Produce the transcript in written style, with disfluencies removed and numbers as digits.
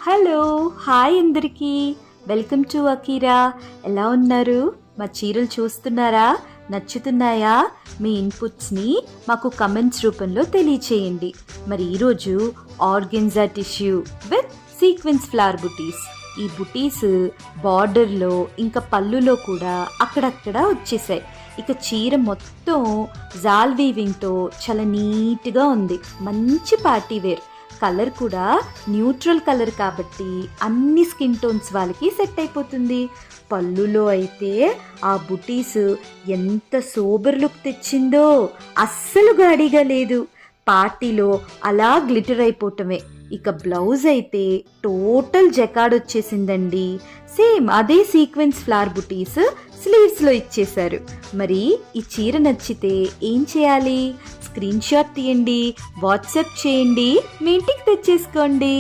Hello hi అందరికీ welcome to Akira. ఎలా ఉన్నారు? మా చీరలు చూస్తున్నారా? నచ్చుతున్నాయా? మీ ఇన్పుట్స్ని మాకు కమెంట్స్ రూపంలో తెలియచేయండి. మరి ఈరోజు organza tissue with sequence flower బుటీస్. ఈ బుటీస్ బార్డర్లో ఇంకా పళ్ళులో కూడా అక్కడక్కడ వచ్చేసాయి. ఇక చీర మొత్తం జాల్ వీవింగ్తో చాలా నీట్గా ఉంది. మంచి పార్టీ వేర్. కలర్ కూడా న్యూట్రల్ కలర్ కాబట్టి అన్ని స్కిన్ టోన్స్ వాళ్ళకి సెట్ అయిపోతుంది. పళ్ళులో అయితే ఆ బుటీస్ ఎంత సోబర్ లుక్ తెచ్చిందో, అస్సలు గాడిగా లేదు. పార్టీలో అలా గ్లిటర్ అయిపోవటమే. ఇక బ్లౌజ్ అయితే టోటల్ జకాడ్ వచ్చేసిందండి. సేమ్ అదే సీక్వెన్స్ ఫ్లవర్ బుటీస్ స్లీవ్స్లో ఇచ్చేశారు. మరి ఈ చీర నచ్చితే ఏం చేయాలి? స్క్రీన్ షాట్ తీయండి, వాట్సాప్ చేయండి, మీ ఇంటికి తెచ్చేసుకోండి.